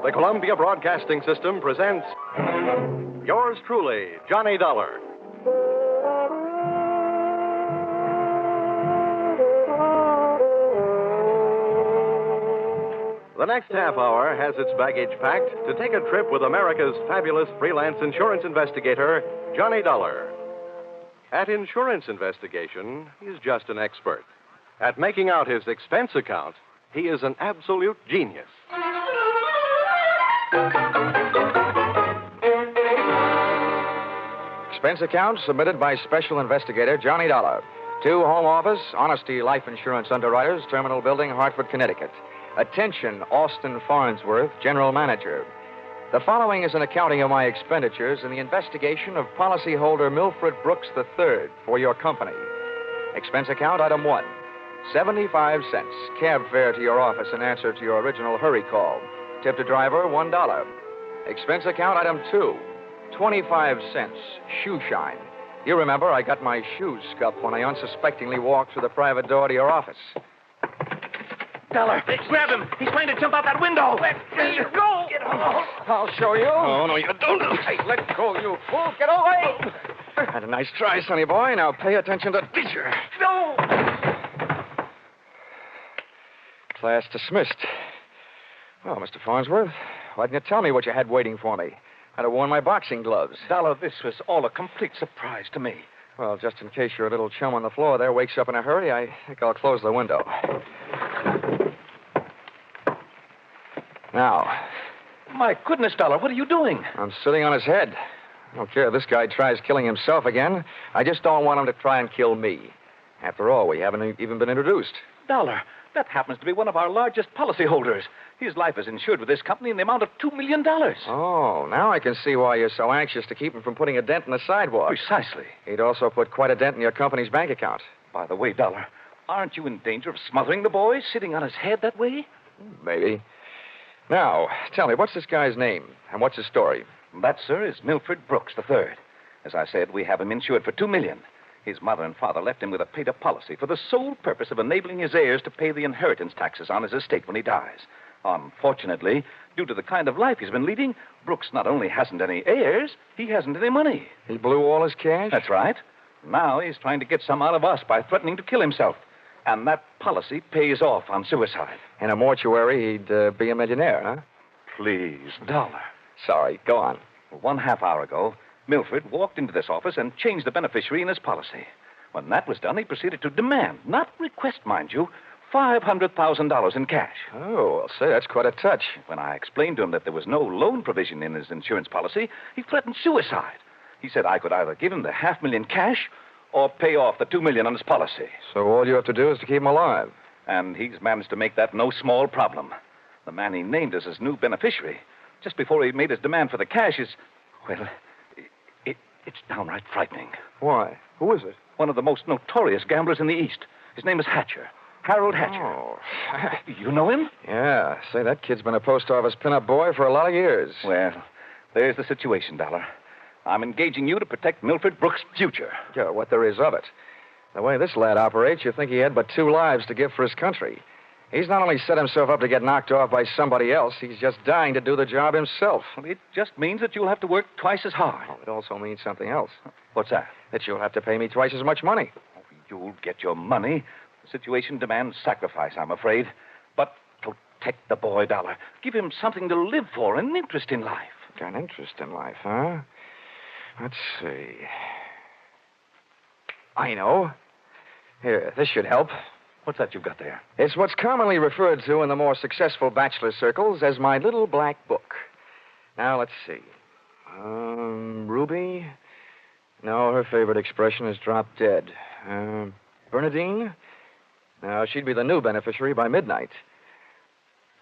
the Columbia Broadcasting System presents yours truly, Johnny Dollar. The next half hour has its baggage packed to take a trip with America's fabulous freelance insurance investigator, Johnny Dollar. At insurance investigation, he's just an expert. At making out his expense account, he is an absolute genius. Expense account submitted by Special Investigator Johnny Dollar to Home Office, Honesty Life Insurance Underwriters, Terminal Building, Hartford, Connecticut. Attention, Austin Farnsworth, General Manager. The following is an accounting of my expenditures in the investigation of policyholder Milford Brooks III for your company. Expense account item 1, 75 cents. Cab fare to your office in answer to your original hurry call. Tip to driver, $1. Expense account item 2, 25 cents. Shoe shine. You remember I got my shoes scuffed when I unsuspectingly walked through the private door to your office. Dollar, grab him. He's trying to jump out that window. Let go. Get off. I'll show you. Oh, no, you don't. Hey, let go, you fool. Get away. Had a nice try, sonny boy. Now pay attention to teacher. No. Class dismissed. Well, Mr. Farnsworth, why didn't you tell me what you had waiting for me? I'd have worn my boxing gloves. Dollar, this was all a complete surprise to me. Well, just in case your little chum on the floor there wakes up in a hurry, I think I'll close the window. Now. My goodness, Dollar, what are you doing? I'm sitting on his head. I don't care if this guy tries killing himself again. I just don't want him to try and kill me. After all, we haven't even been introduced. Dollar, that happens to be one of our largest policyholders. His life is insured with this company in the amount of $2 million. Oh, now I can see why you're so anxious to keep him from putting a dent in the sidewalk. Precisely. He'd also put quite a dent in your company's bank account. By the way, Dollar, aren't you in danger of smothering the boy sitting on his head that way? Maybe. Now, tell me, what's this guy's name, and what's his story? That, sir, is Milford Brooks III. As I said, we have him insured for $2 million. His mother and father left him with a paid-up policy for the sole purpose of enabling his heirs to pay the inheritance taxes on his estate when he dies. Unfortunately, due to the kind of life he's been leading, Brooks not only hasn't any heirs, he hasn't any money. He blew all his cash? That's right. Now he's trying to get some out of us by threatening to kill himself. And that policy pays off on suicide. In a mortuary, he'd be a millionaire, huh? Please, Dollar. Sorry, go on. 1/2 hour ago, Milford walked into this office and changed the beneficiary in his policy. When that was done, he proceeded to demand, not request, mind you, $500,000 in cash. Oh, well, say, that's quite a touch. When I explained to him that there was no loan provision in his insurance policy, he threatened suicide. He said I could either give him the $500,000 cash or pay off the $2 million on his policy. So all you have to do is to keep him alive. And he's managed to make that no small problem. The man he named as his new beneficiary, just before he made his demand for the cash, is, well, it's downright frightening. Why? Who is it? One of the most notorious gamblers in the East. His name is Hatcher. Harold Hatcher. Oh. You know him? Yeah. Say, that kid's been a post office pinup boy for a lot of years. Well, there's the situation, Dollar. I'm engaging you to protect Milford Brooks' future. Yeah, what there is of it. The way this lad operates, you think he had but 2 lives to give for his country. He's not only set himself up to get knocked off by somebody else, he's just dying to do the job himself. Well, it just means that you'll have to work twice as hard. Oh, it also means something else. What's that? That you'll have to pay me twice as much money. Oh, you'll get your money. The situation demands sacrifice, I'm afraid. But protect the boy, Dollar. Give him something to live for, an interest in life. An interest in life, huh? Let's see. I know. Here, this should help. What's that you've got there? It's what's commonly referred to in the more successful bachelor circles as my little black book. Now, let's see. Ruby? No, her favorite expression is drop dead. Bernadine? No, she'd be the new beneficiary by midnight.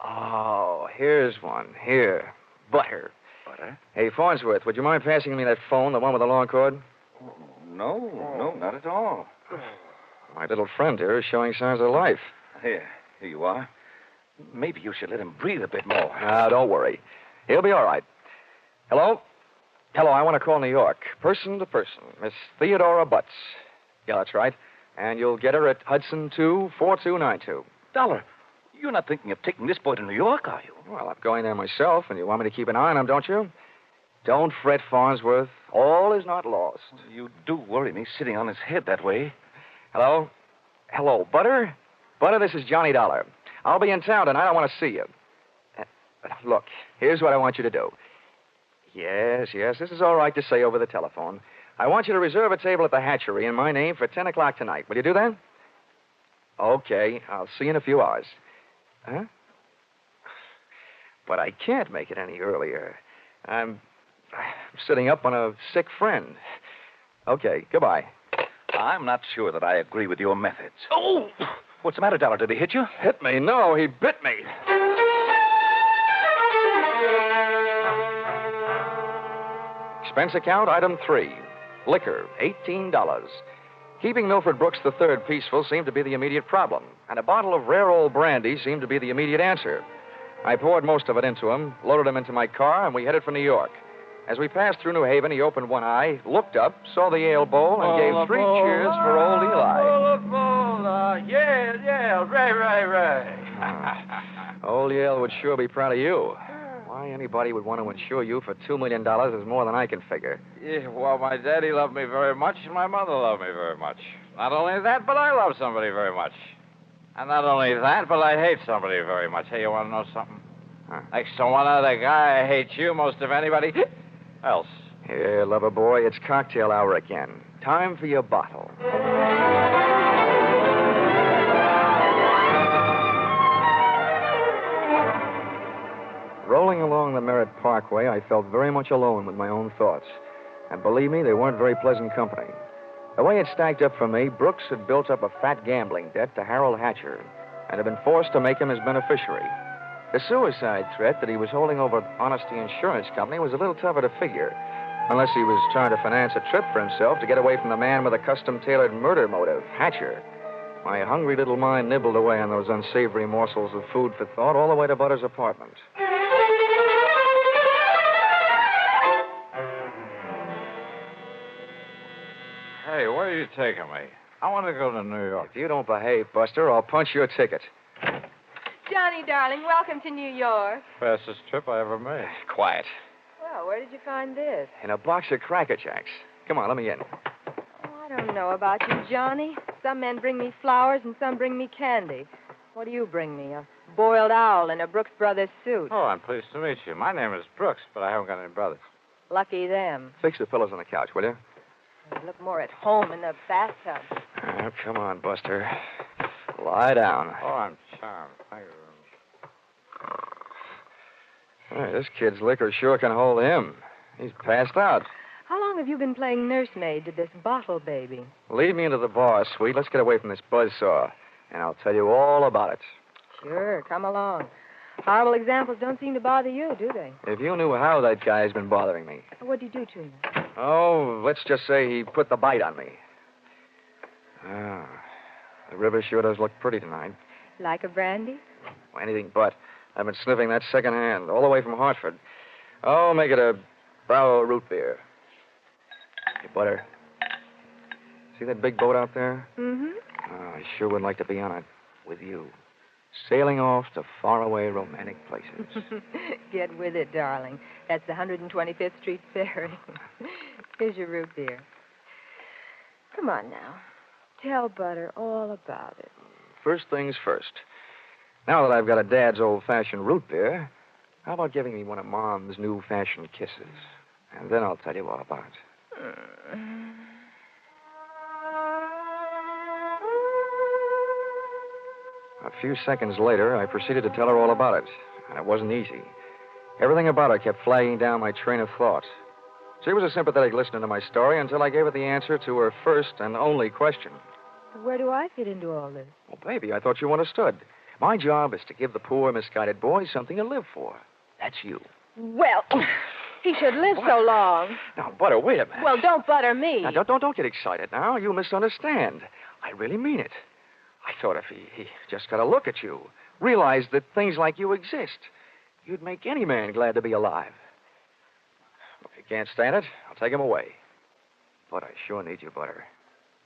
Oh, here's one. Here. Butter. Butter? Hey, Farnsworth, would you mind passing me that phone, the one with the long cord? No, not at all. My little friend here is showing signs of life. Here you are. Maybe you should let him breathe a bit more. Don't worry. He'll be all right. Hello? Hello, I want to call New York. Person to person. Miss Theodora Butts. Yeah, that's right. And you'll get her at Hudson 24292. Dollar, You're not thinking of taking this boy to New York, are you? Well, I'm going there myself, and you want me to keep an eye on him, don't you? Don't fret, Farnsworth. All is not lost. You do worry me sitting on his head that way. Hello? Hello, Butter? Butter, this is Johnny Dollar. I'll be in town tonight. I want to see you. Look, here's what I want you to do. Yes, this is all right to say over the telephone. I want you to reserve a table at the hatchery in my name for 10 o'clock tonight. Will you do that? Okay, I'll see you in a few hours. Huh? But I can't make it any earlier. I'm sitting up on a sick friend. Okay, goodbye. I'm not sure that I agree with your methods. Oh! What's the matter, Dollar? Did he hit you? Hit me? No, he bit me. Expense account, item 3. Liquor, $18. Keeping Milford Brooks III peaceful seemed to be the immediate problem, and a bottle of rare old brandy seemed to be the immediate answer. I poured most of it into him, loaded him into my car, and we headed for New York. As we passed through New Haven, he opened one eye, looked up, saw the ale bowl, and gave 3 cheers for old Eli. Yeah, right. Old Yale would sure be proud of you. Why anybody would want to insure you for $2 million is more than I can figure. Yeah, well, my daddy loved me very much, and my mother loved me very much. Not only that, but I love somebody very much. And not only that, but I hate somebody very much. Hey, you want to know something? Huh? Next to one other guy, I hate you most of anybody else. Here, lover boy, it's cocktail hour again. Time for your bottle. Rolling along the Merritt Parkway, I felt very much alone with my own thoughts. And believe me, they weren't very pleasant company. The way it stacked up for me, Brooks had built up a fat gambling debt to Harold Hatcher and had been forced to make him his beneficiary. The suicide threat that he was holding over Honesty Insurance Company was a little tougher to figure, unless he was trying to finance a trip for himself to get away from the man with a custom-tailored murder motive, Hatcher. My hungry little mind nibbled away on those unsavory morsels of food for thought all the way to Butter's apartment. Hey, where are you taking me? I want to go to New York. If you don't behave, Buster, I'll punch your ticket. Johnny, darling, welcome to New York. Fastest trip I ever made. Quiet. Well, where did you find this? In a box of Cracker Jacks. Come on, let me in. Oh, I don't know about you, Johnny. Some men bring me flowers and some bring me candy. What do you bring me? A boiled owl in a Brooks Brothers suit. Oh, I'm pleased to meet you. My name is Brooks, but I haven't got any brothers. Lucky them. Fix the pillows on the couch, will you? They look more at home in the bathtub. Oh, come on, Buster. Lie down. Oh, I'm charmed. Thank you. Hey, this kid's liquor sure can hold him. He's passed out. How long have you been playing nursemaid to this bottle baby? Lead me into the bar, sweet. Let's get away from this buzzsaw, and I'll tell you all about it. Sure, come along. Horrible examples don't seem to bother you, do they? If you knew how that guy's been bothering me. What'd you do to him? Oh, let's just say he put the bite on me. Ah, the river sure does look pretty tonight. Like a brandy? Anything but. I've been sniffing that secondhand, all the way from Hartford. Oh, make it a Bravo root beer. Hey, Butter. See that big boat out there? Mm-hmm. Oh, I sure would like to be on it with you. Sailing off to faraway romantic places. Get with it, darling. That's the 125th Street Ferry. Here's your root beer. Come on now. Tell Butter all about it. First things first. Now that I've got a Dad's old-fashioned root beer, how about giving me one of Mom's new-fashioned kisses? And then I'll tell you all about it. A few seconds later, I proceeded to tell her all about it, and it wasn't easy. Everything about her kept flagging down my train of thought. She was a sympathetic listener to my story until I gave her the answer to her first and only question. Where do I fit into all this? Well, baby, I thought you understood. My job is to give the poor, misguided boy something to live for. That's you. Well, he should live so long. Now, Butter, wait a minute. Well, don't butter me. Now, don't get excited now. You misunderstand. I really mean it. I thought if he just got a look at you, realized that things like you exist, you'd make any man glad to be alive. If you can't stand it, I'll take him away. But I sure need you, Butter.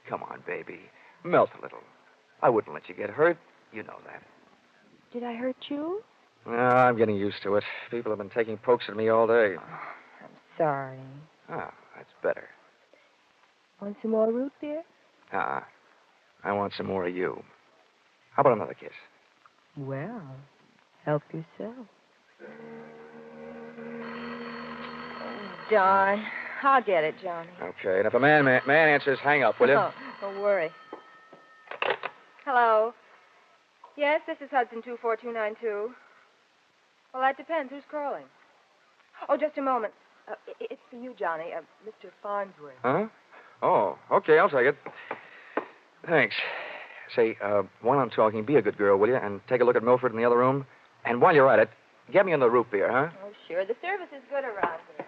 Come on, baby. Melt a little. I wouldn't let you get hurt. You know that. Did I hurt you? No, I'm getting used to it. People have been taking pokes at me all day. I'm sorry. Oh, that's better. Want some more root beer? I want some more of you. How about another kiss? Well, help yourself. Darn. I'll get it, Johnny. Okay, and if a man answers, hang up, will you? Oh, don't worry. Hello. Yes, this is Hudson 24292. Well, that depends. Who's calling? Oh, just a moment. It's for you, Johnny. Mr. Farnsworth. Huh? Oh, okay, I'll take it. Thanks. Say, while I'm talking, be a good girl, will you? And take a look at Milford in the other room. And while you're at it, get me in the root beer, huh? Oh, sure. The service is good around here.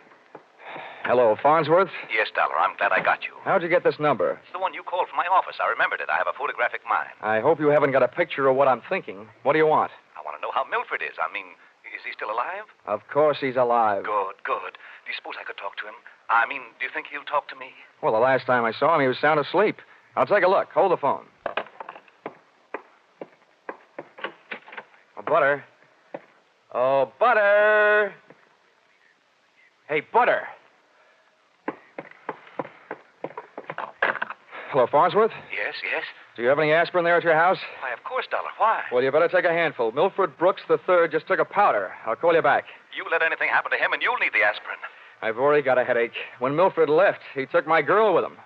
Hello, Farnsworth. Yes, Dollar, I'm glad I got you. How'd you get this number? It's the one you called from my office. I remembered it. I have a photographic mind. I hope you haven't got a picture of what I'm thinking. What do you want? I want to know how Milford is. I mean, is he still alive? Of course he's alive. Good, good. Do you suppose I could talk to him? I mean, do you think he'll talk to me? Well, the last time I saw him, he was sound asleep. I'll take a look. Hold the phone. Oh, Butter. Oh, Butter. Hey, Butter. Hello, Farnsworth. Yes, yes. Do you have any aspirin there at your house? Why, of course, Dollar. Why? Well, you better take a handful. Milford Brooks III just took a powder. I'll call you back. You let anything happen to him, and you'll need the aspirin. I've already got a headache. When Milford left, he took my girl with him.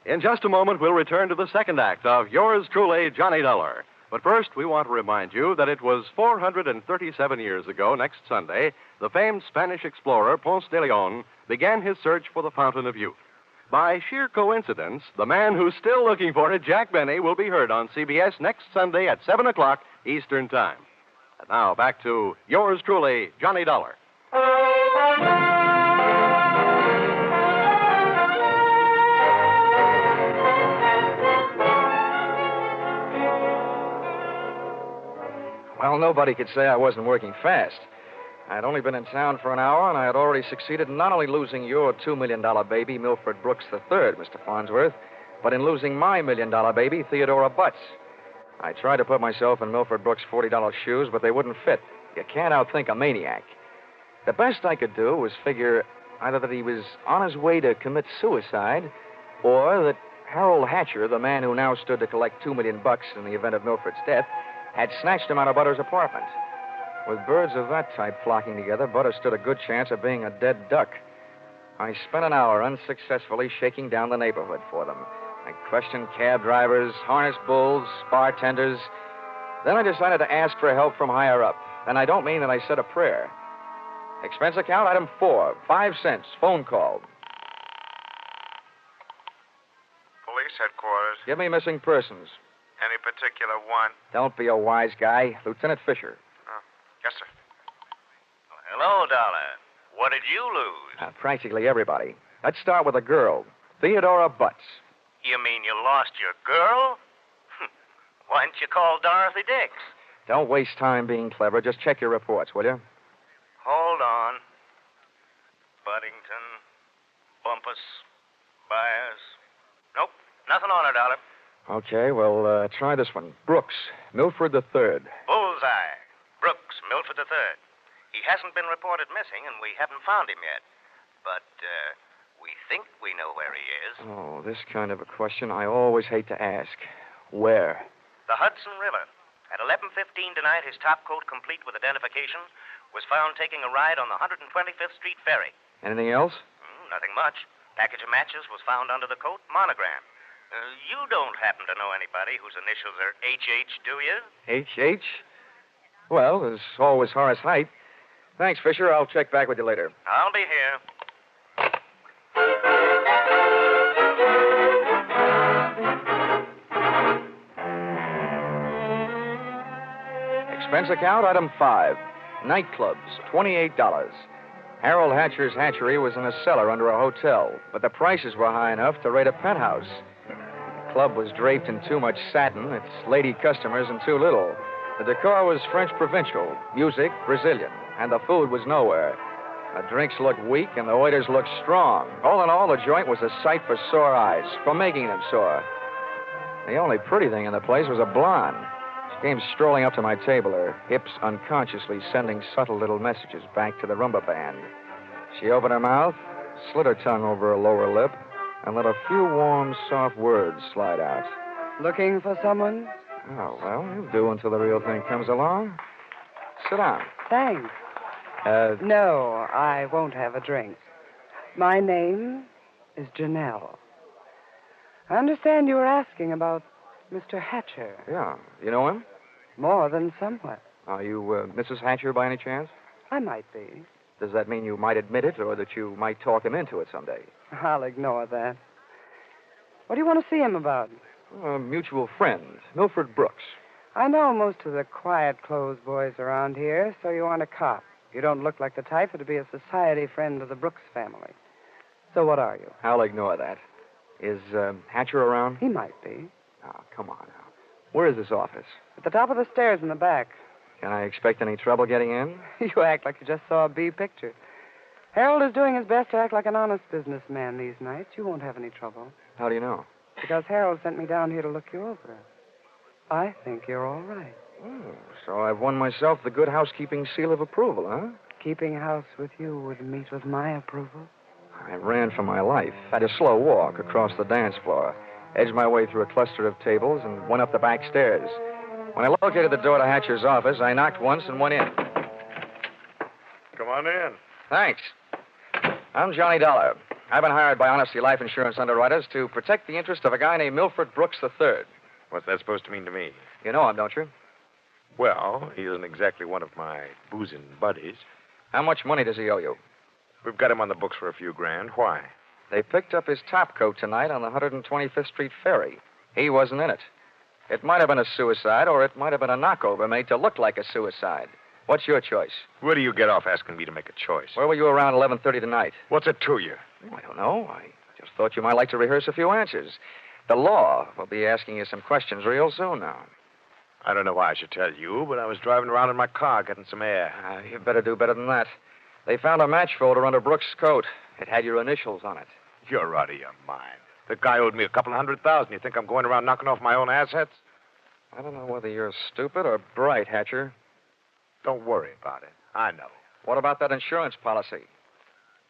In just a moment, we'll return to the second act of Yours Truly, Johnny Dollar. But first, we want to remind you that it was 437 years ago, next Sunday, the famed Spanish explorer Ponce de Leon began his search for the Fountain of Youth. By sheer coincidence, the man who's still looking for it, Jack Benny, will be heard on CBS next Sunday at 7 o'clock Eastern Time. And now, back to Yours Truly, Johnny Dollar. Well, nobody could say I wasn't working fast. I'd only been in town for an hour, and I had already succeeded in not only losing your $2 million baby, Milford Brooks III, Mr. Farnsworth, but in losing my $1 million baby, Theodora Butts. I tried to put myself in Milford Brooks' $40 shoes, but they wouldn't fit. You can't outthink a maniac. The best I could do was figure either that he was on his way to commit suicide, or that Harold Hatcher, the man who now stood to collect $2 million in the event of Milford's death, had snatched him out of Butter's apartment. With birds of that type flocking together, Butter stood a good chance of being a dead duck. I spent an hour unsuccessfully shaking down the neighborhood for them. I questioned cab drivers, harness bulls, bartenders. Then I decided to ask for help from higher up. And I don't mean that I said a prayer. Expense account, item 4, 5 cents, phone call. Police headquarters. Give me missing persons. Any particular one? Don't be a wise guy. Lieutenant Fisher. Yes, sir. Hello, Dollar. What did you lose? Practically everybody. Let's start with a girl, Theodora Butts. You mean you lost your girl? Why didn't you call Dorothy Dix? Don't waste time being clever. Just check your reports, will you? Hold on. Buddington, Bumpus, Byers. Nope, nothing on her, Dollar. Okay, well, try this one. Brooks, Milford III. Bullseye. Brooks, Milford III. He hasn't been reported missing, and we haven't found him yet. But, we think we know where he is. Oh, this kind of a question I always hate to ask. Where? The Hudson River. At 11:15 tonight, his topcoat, complete with identification, was found taking a ride on the 125th Street ferry. Anything else? Nothing much. Package of matches was found under the coat, monogram. You don't happen to know anybody whose initials are H.H., do you? H.H.? Well, there's always Horace Height. Thanks, Fisher. I'll check back with you later. I'll be here. Expense account, item 5. Nightclubs, $28. Harold Hatcher's hatchery was in a cellar under a hotel, but the prices were high enough to rate a penthouse. The club was draped in too much satin, its lady customers in too little. The decor was French provincial, music Brazilian, and the food was nowhere. The drinks looked weak and the waiters looked strong. All in all, the joint was a sight for sore eyes, for making them sore. The only pretty thing in the place was a blonde. She came strolling up to my table, her hips unconsciously sending subtle little messages back to the rumba band. She opened her mouth, slid her tongue over her lower lip, and let a few warm, soft words slide out. Looking for someone? Oh, well, you'll do until the real thing comes along. Sit down. Thanks. No, I won't have a drink. My name is Janelle. I understand you were asking about Mr. Hatcher. Yeah. You know him? More than somewhat. Are you Mrs. Hatcher by any chance? I might be. Does that mean you might admit it or that you might talk him into it someday? I'll ignore that. What do you want to see him about? A mutual friend, Milford Brooks. I know most of the quiet clothes boys around here, so you want a cop. You don't look like the type to be a society friend of the Brooks family. So what are you? I'll ignore that. Is Hatcher around? He might be. Oh, come on now. Where is this office? At the top of the stairs in the back. Can I expect any trouble getting in? You act like you just saw a B picture. Harold is doing his best to act like an honest businessman these nights. You won't have any trouble. How do you know? Because Harold sent me down here to look you over. I think you're all right. Oh, so I've won myself the good housekeeping seal of approval, huh? Keeping house with you would meet with my approval. I ran for my life, had a slow walk across the dance floor, edged my way through a cluster of tables, and went up the back stairs. When I located the door to Hatcher's office, I knocked once and went in. Come on in. Thanks. I'm Johnny Dollar. I've been hired by Honesty Life Insurance underwriters to protect the interest of a guy named Milford Brooks III. What's that supposed to mean to me? You know him, don't you? Well, he isn't exactly one of my boozing buddies. How much money does he owe you? We've got him on the books for a few grand. Why? They picked up his top coat tonight on the 125th Street ferry. He wasn't in it. It might have been a suicide, or it might have been a knockover made to look like a suicide. What's your choice? Where do you get off asking me to make a choice? Where were you around 11:30 tonight? What's it to you? Oh, I don't know. I just thought you might like to rehearse a few answers. The law will be asking you some questions real soon now. I don't know why I should tell you, but I was driving around in my car getting some air. You better do better than that. They found a match folder under Brooks' coat. It had your initials on it. You're out of your mind. The guy owed me a couple $100,000. You think I'm going around knocking off my own assets? I don't know whether you're stupid or bright, Hatcher. Don't worry about it. I know. What about that insurance policy?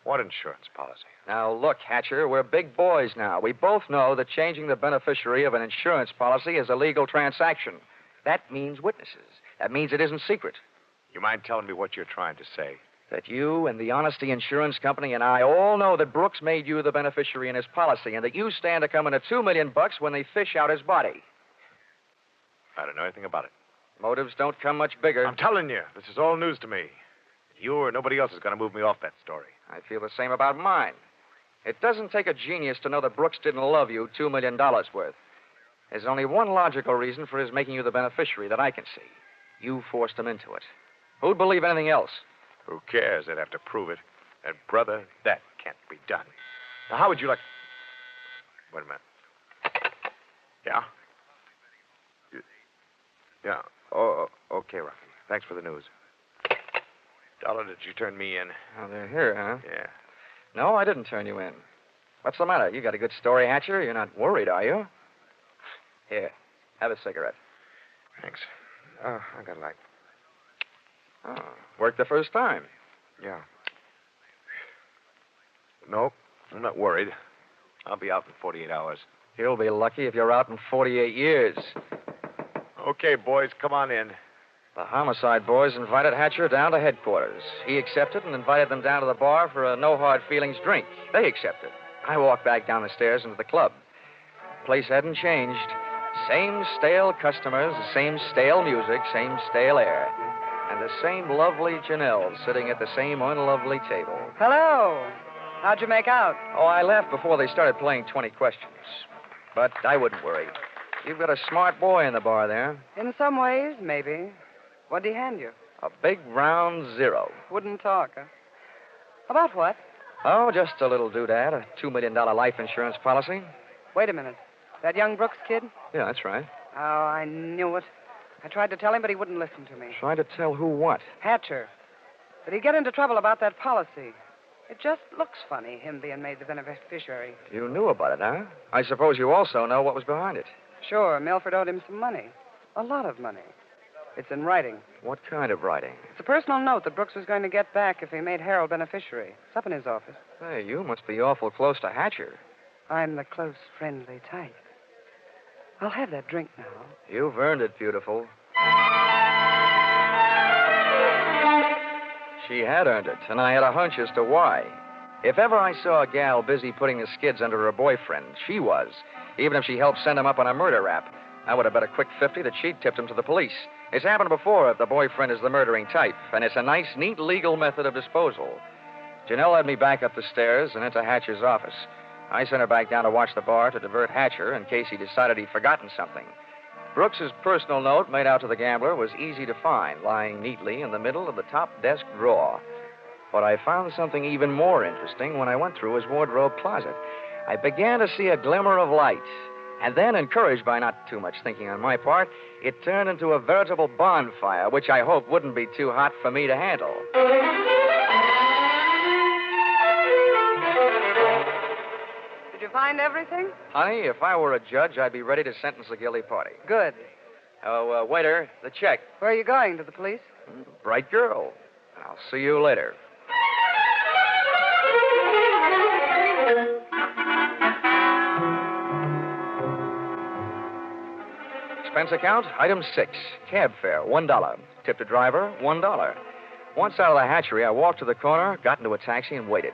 What insurance policy? Now, look, Hatcher, we're big boys now. We both know that changing the beneficiary of an insurance policy is a legal transaction. That means witnesses. That means it isn't secret. You mind telling me what you're trying to say? That you and the Honesty Insurance Company and I all know that Brooks made you the beneficiary in his policy and that you stand to come into $2 million when they fish out his body. I don't know anything about it. Motives don't come much bigger. I'm telling you, this is all news to me. You or nobody else is going to move me off that story. I feel the same about mine. It doesn't take a genius to know that Brooks didn't love you $2 million worth. There's only one logical reason for his making you the beneficiary that I can see. You forced him into it. Who'd believe anything else? Who cares? They'd have to prove it. And, brother, that can't be done. Now, how would you like... Wait a minute. Yeah? Yeah. Oh, okay, Rocky. Thanks for the news. Dollar, did you turn me in? Oh, they're here, huh? Yeah. No, I didn't turn you in. What's the matter? You got a good story, Hatcher? You're not worried, are you? Here, have a cigarette. Thanks. I got a light. Oh, worked the first time. Yeah. Nope, I'm not worried. I'll be out in 48 hours. You'll be lucky if you're out in 48 years. Okay, boys, come on in. The homicide boys invited Hatcher down to headquarters. He accepted and invited them down to the bar for a no-hard-feelings drink. They accepted. I walked back down the stairs into the club. The place hadn't changed. Same stale customers, the same stale music, same stale air. And the same lovely Janelle sitting at the same unlovely table. Hello. How'd you make out? Oh, I left before they started playing 20 questions. But I wouldn't worry. You've got a smart boy in the bar there. In some ways, maybe. What'd he hand you? A big round zero. Wouldn't talk, huh? About what? Oh, just a little doodad, a $2 million life insurance policy. Wait a minute. That young Brooks kid? Yeah, that's right. Oh, I knew it. I tried to tell him, but he wouldn't listen to me. Trying to tell who what? Hatcher. But he'd get into trouble about that policy. It just looks funny, him being made the beneficiary. You knew about it, huh? I suppose you also know what was behind it. Sure, Milford owed him some money. A lot of money. It's in writing. What kind of writing? It's a personal note that Brooks was going to get back if he made Harold beneficiary. It's up in his office. Hey, you must be awful close to Hatcher. I'm the close, friendly type. I'll have that drink now. You've earned it, beautiful. She had earned it, and I had a hunch as to why. If ever I saw a gal busy putting the skids under her boyfriend, she was. Even if she helped send him up on a murder rap. I would have bet a quick 50 that she'd tipped him to the police. It's happened before if the boyfriend is the murdering type, and it's a nice, neat legal method of disposal. Janelle led me back up the stairs and into Hatcher's office. I sent her back down to watch the bar to divert Hatcher in case he decided he'd forgotten something. Brooks's personal note made out to the gambler was easy to find, lying neatly in the middle of the top desk drawer. But I found something even more interesting when I went through his wardrobe closet. I began to see a glimmer of light. And then, encouraged by not too much thinking on my part, it turned into a veritable bonfire, which I hoped wouldn't be too hot for me to handle. Did you find everything? Honey, if I were a judge, I'd be ready to sentence the guilty party. Good. Oh, waiter, the check. Where are you going? To the police? Bright girl. I'll see you later. Expense account, item 6. Cab fare, $1. Tip the driver, $1. Once out of the hatchery, I walked to the corner, got into a taxi, and waited.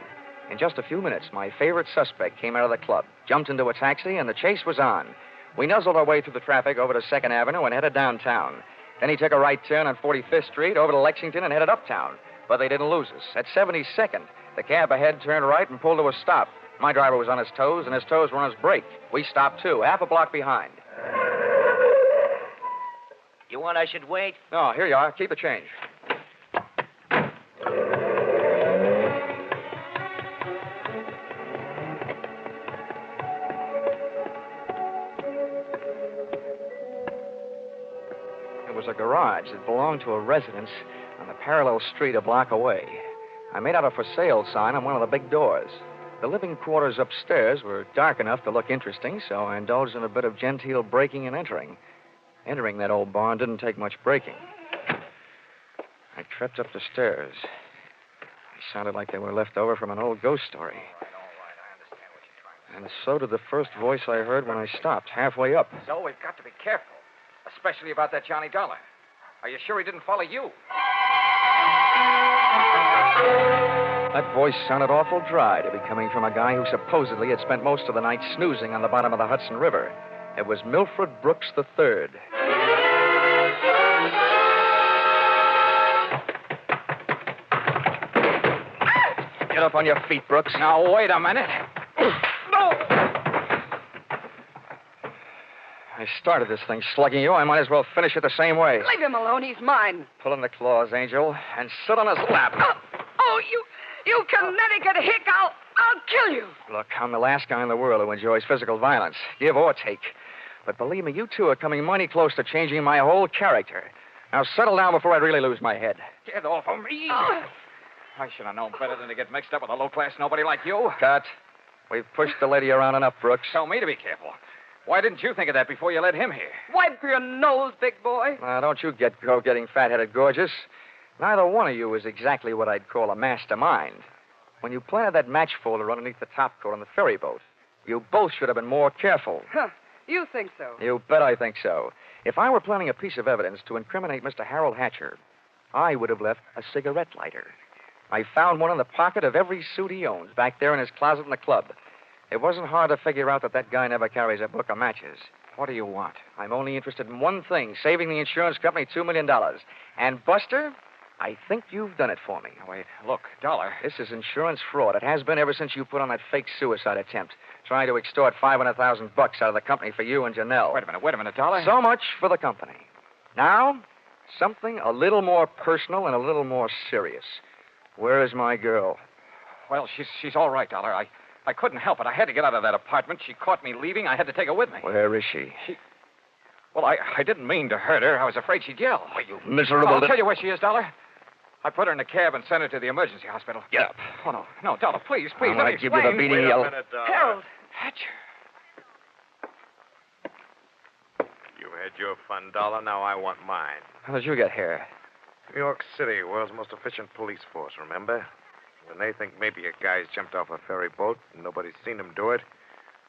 In just a few minutes, my favorite suspect came out of the club, jumped into a taxi, and the chase was on. We nuzzled our way through the traffic over to 2nd Avenue and headed downtown. Then he took a right turn on 45th Street over to Lexington and headed uptown. But they didn't lose us. At 72nd, the cab ahead turned right and pulled to a stop. My driver was on his toes, and his toes were on his brake. We stopped, too, half a block behind. You want I should wait? No, here you are. Keep the change. It was a garage that belonged to a residence on the parallel street a block away. I made out a for sale sign on one of the big doors. The living quarters upstairs were dark enough to look interesting, so I indulged in a bit of genteel breaking and entering. Entering that old barn didn't take much breaking. I crept up the stairs. They sounded like they were left over from an old ghost story. And so did the first voice I heard when I stopped, halfway up. So we've got to be careful, especially about that Johnny Dollar. Are you sure he didn't follow you? That voice sounded awful dry to be coming from a guy who supposedly had spent most of the night snoozing on the bottom of the Hudson River. It was Milford Brooks III. Get up on your feet, Brooks. Now, wait a minute. No! I started this thing slugging you. I might as well finish it the same way. Leave him alone. He's mine. Pull in the claws, Angel, and sit on his lap. Oh, you Connecticut hick. I'll kill you. Look, I'm the last guy in the world who enjoys physical violence, give or take. But believe me, you two are coming mighty close to changing my whole character. Now settle down before I really lose my head. Get off of me. I should have known better than to get mixed up with a low-class nobody like you. Cut. We've pushed the lady around enough, Brooks. Tell me to be careful. Why didn't you think of that before you led him here? Wipe your nose, big boy. Now, don't you go getting fat-headed gorgeous. Neither one of you is exactly what I'd call a mastermind. When you planted that match folder underneath the topcoat on the ferry boat, you both should have been more careful. Huh. You think so? You bet I think so. If I were planning a piece of evidence to incriminate Mr. Harold Hatcher, I would have left a cigarette lighter. I found one in the pocket of every suit he owns, back there in his closet in the club. It wasn't hard to figure out that guy never carries a book of matches. What do you want? I'm only interested in one thing, saving the insurance company $2 million. And, Buster, I think you've done it for me. Wait, look, Dollar. This is insurance fraud. It has been ever since you put on that fake suicide attempt, trying to extort $500,000 out of the company for you and Janelle. Wait a minute, Dollar. So much for the company. Now, something a little more personal and a little more serious. Where is my girl? Well, she's all right, Dollar. I couldn't help it. I had to get out of that apartment. She caught me leaving. I had to take her with me. Where is she? Well, I didn't mean to hurt her. I was afraid she'd yell. Why, you miserable... I'll tell you where she is, Dollar. I put her in a cab and sent her to the emergency hospital. Get up. Oh, no. No, Dollar, please. I'm let me going to give you the explain. beating Wait a yell. minute, Dollar. Harold. Hatcher. You had your fun, Dollar. Now I want mine. How did you get here? New York City, world's most efficient police force, remember? When they think maybe a guy's jumped off a ferry boat and nobody's seen him do it,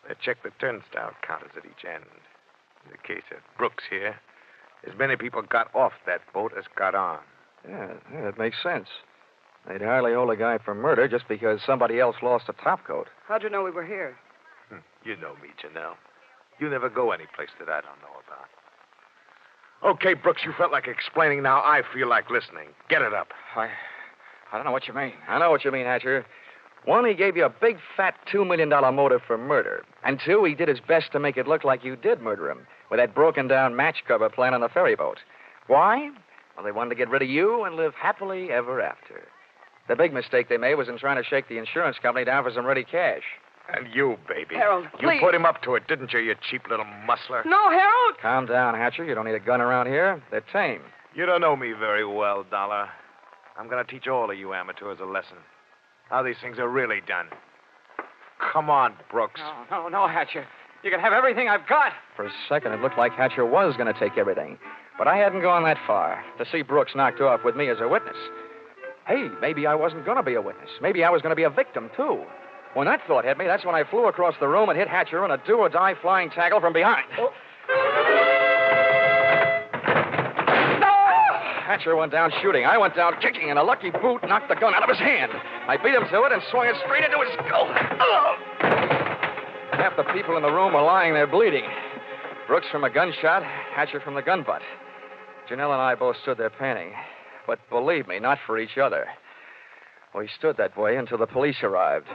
they check the turnstile counters at each end. In the case of Brooks here, as many people got off that boat as got on. Yeah, that makes sense. They'd hardly hold a guy for murder just because somebody else lost a topcoat. How'd you know we were here? You know me, Janelle. You never go any place that I don't know about. Okay, Brooks, you felt like explaining. Now I feel like listening. Get it up. I don't know what you mean. I know what you mean, Hatcher. One, he gave you a big, fat $2 million motive for murder. And two, he did his best to make it look like you did murder him with that broken-down match cover plan on the ferry boat. Why? Well, they wanted to get rid of you and live happily ever after. The big mistake they made was in trying to shake the insurance company down for some ready cash. And you, baby. Harold, You please. put him up to it, didn't you, you cheap little muscler? No, Harold! Calm down, Hatcher. You don't need a gun around here. They're tame. You don't know me very well, Dollar. I'm going to teach all of you amateurs a lesson. How these things are really done. Come on, Brooks. No, Hatcher. You can have everything I've got. For a second, it looked like Hatcher was going to take everything. But I hadn't gone that far to see Brooks knocked off with me as a witness. Hey, maybe I wasn't going to be a witness. Maybe I was going to be a victim, too. When that thought hit me, that's when I flew across the room and hit Hatcher in a do-or-die flying tackle from behind. Oh. Hatcher went down shooting. I went down kicking, and a lucky boot knocked the gun out of his hand. I beat him to it and swung it straight into his skull. Half the people in the room were lying there bleeding. Brooks from a gunshot, Hatcher from the gun butt. Janelle and I both stood there panting. But believe me, not for each other. We stood that way until the police arrived.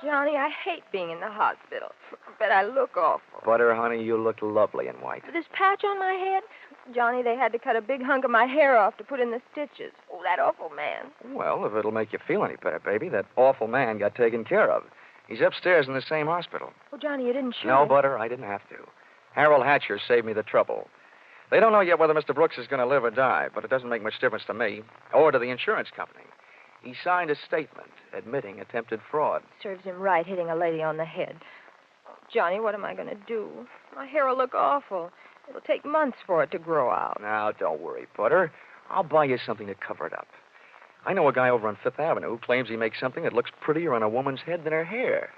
Johnny, I hate being in the hospital, but I look awful. Butter, honey, you look lovely in white. This patch on my head, Johnny, they had to cut a big hunk of my hair off to put in the stitches. Oh, that awful man. Well, if it'll make you feel any better, baby, that awful man got taken care of. He's upstairs in the same hospital. Oh, Johnny, you didn't shoot No, him. Butter, I didn't have to. Harold Hatcher saved me the trouble. They don't know yet whether Mr. Brooks is going to live or die, but it doesn't make much difference to me or to the insurance company. He signed a statement admitting attempted fraud. Serves him right hitting a lady on the head. Oh, Johnny, what am I going to do? My hair will look awful. It'll take months for it to grow out. Now, don't worry, Butter. I'll buy you something to cover it up. I know a guy over on Fifth Avenue who claims he makes something that looks prettier on a woman's head than her hair.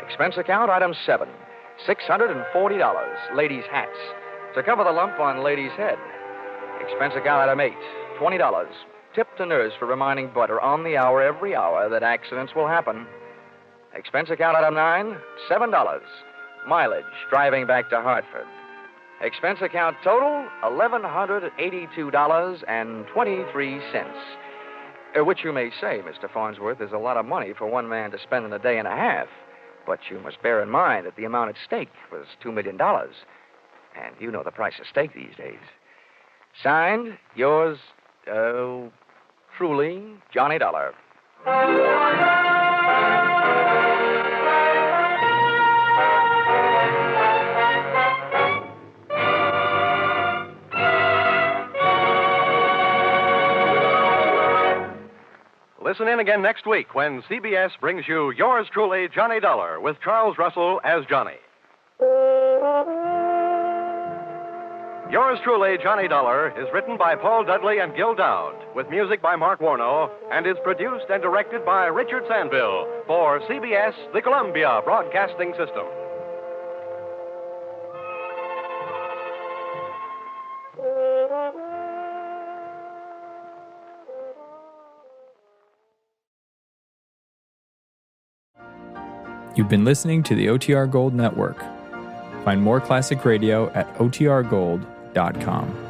Expense account, item 7. $640. Ladies' hats. To cover the lump on lady's head. Expense account, item 8. $20. Tip to nurse for reminding Butter on the hour every hour that accidents will happen. Expense account, item 9. $7. Mileage driving back to Hartford. Expense account total, $1,182.23. Which you may say, Mr. Farnsworth, is a lot of money for one man to spend in a day and a half. But you must bear in mind that the amount at stake was $2 million. And you know the price of steak these days. Signed, yours, truly, Johnny Dollar. Listen in again next week when CBS brings you yours truly, Johnny Dollar, with Charles Russell as Johnny. Yours truly, Johnny Dollar, is written by Paul Dudley and Gil Dowd, with music by Mark Warno, and is produced and directed by Richard Sandville for CBS, the Columbia Broadcasting System. You've been listening to the OTR Gold Network. Find more classic radio at otrgold.com.